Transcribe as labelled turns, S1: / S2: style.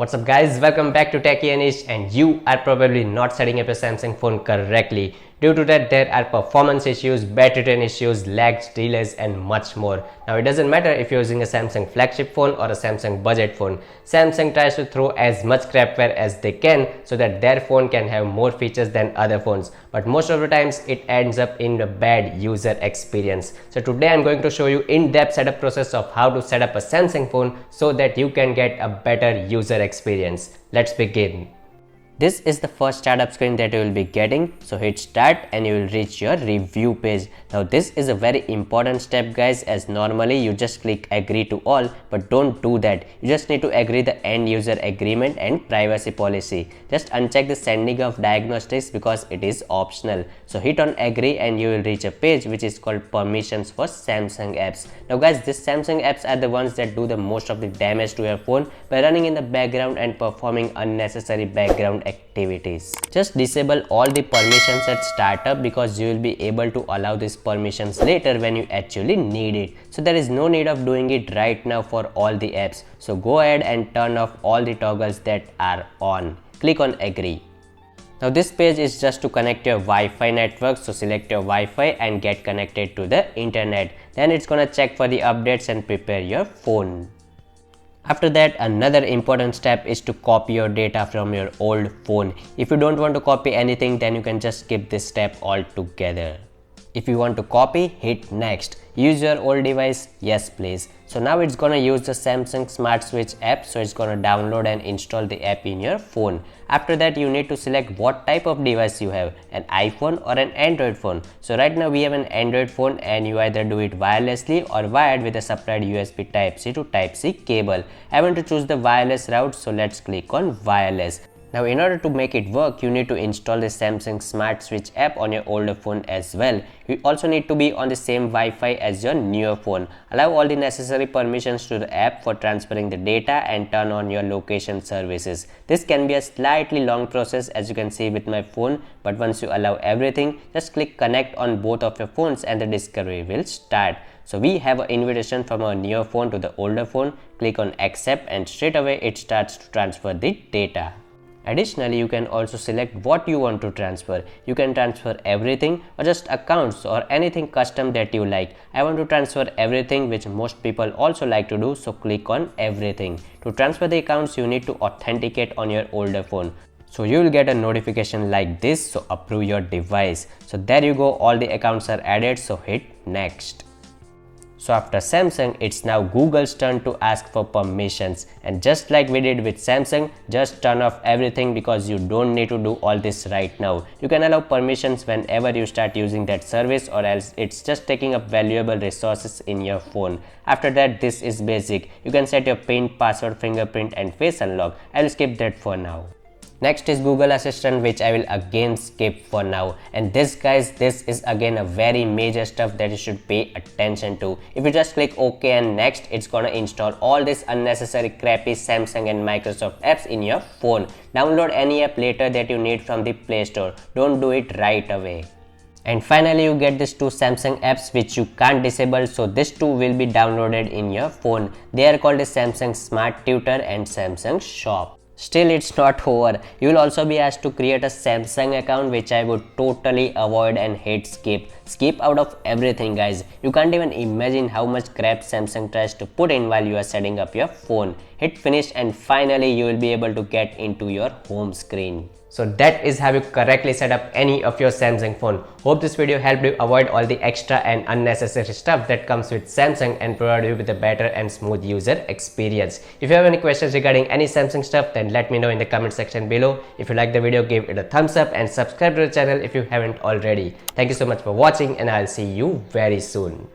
S1: What's up guys, welcome back to Techie Anish, and you are probably not setting up your Samsung phone correctly. Due to that, there are performance issues, battery drain issues, lags, delays and much more. Now it doesn't matter if you're using a Samsung flagship phone or a Samsung budget phone. Samsung tries to throw as much crapware as they can so that their phone can have more features than other phones. But most of the times it ends up in a bad user experience. So today I'm going to show you in-depth setup process of how to set up a Samsung phone so that you can get a better user experience. Let's begin. This is the first startup screen that you will be getting, so hit start and you will reach your review page. Now this is a very important step guys, as normally you just click agree to all, but don't do that. You just need to agree the end user agreement and privacy policy. Just uncheck the sending of diagnostics because it is optional. So hit on agree and you will reach a page which is called permissions for Samsung apps. Now guys, these Samsung apps are the ones that do the most of the damage to your phone by running in the background and performing unnecessary background activities. Just disable all the permissions at startup because you will be able to allow these permissions later when you actually need it. So there is no need of doing it right now for all the apps. So go ahead and turn off all the toggles that are on. Click on agree. Now this page is just to connect your Wi-Fi network, so select your Wi-Fi and get connected to the internet. Then it's gonna check for the updates and prepare your phone. After that, another important step is to copy your data from your old phone. If you don't want to copy anything, then you can just skip this step altogether. If you want to copy, hit next. Use your old device, yes please. So now it's gonna use the Samsung Smart Switch app, so it's gonna download and install the app in your phone. After that, you need to select what type of device you have, an iPhone or an Android phone. So right now we have an Android phone and you either do it wirelessly or wired with a supplied USB Type-C to Type-C cable. I want to choose the wireless route, so let's click on wireless. Now in order to make it work, you need to install the Samsung Smart Switch app on your older phone as well. You also need to be on the same Wi-Fi as your newer phone. Allow all the necessary permissions to the app for transferring the data and turn on your location services. This can be a slightly long process as you can see with my phone, but once you allow everything, just click connect on both of your phones and the discovery will start. So we have an invitation from our newer phone to the older phone. Click on accept and straight away it starts to transfer the data. Additionally, you can also select what you want to transfer. You can transfer everything or just accounts or anything custom that you like. I want to transfer everything, which most people also like to do, so click on everything. To transfer the accounts, you need to authenticate on your older phone. So you will get a notification like this, so approve your device. So there you go, all the accounts are added, so hit next. So after Samsung, it's now Google's turn to ask for permissions, and just like we did with Samsung, just turn off everything because you don't need to do all this right now. You can allow permissions whenever you start using that service, or else it's just taking up valuable resources in your phone. After that, this is basic. You can set your PIN, password, fingerprint and face unlock. I'll skip that for now. Next is Google Assistant, which I will again skip for now. And this guys, this is again a very major stuff that you should pay attention to. If you just click OK and next, it's gonna install all this unnecessary crappy Samsung and Microsoft apps in your phone. Download any app later that you need from the Play Store. Don't do it right away. And finally, you get these two Samsung apps which you can't disable, so these two will be downloaded in your phone. They are called the Samsung Smart Tutor and Samsung Shop. Still, it's not over. You will also be asked to create a Samsung account, which I would totally avoid and hit skip. Skip out of everything guys. You can't even imagine how much crap Samsung tries to put in while you are setting up your phone. Hit finish and finally you will be able to get into your home screen. So that is how you correctly set up any of your Samsung phone. Hope this video helped you avoid all the extra and unnecessary stuff that comes with Samsung and provide you with a better and smooth user experience. If you have any questions regarding any Samsung stuff, then let me know in the comment section below. If you like the video, give it a thumbs up and subscribe to the channel if you haven't already. Thank you so much for watching and I'll see you very soon.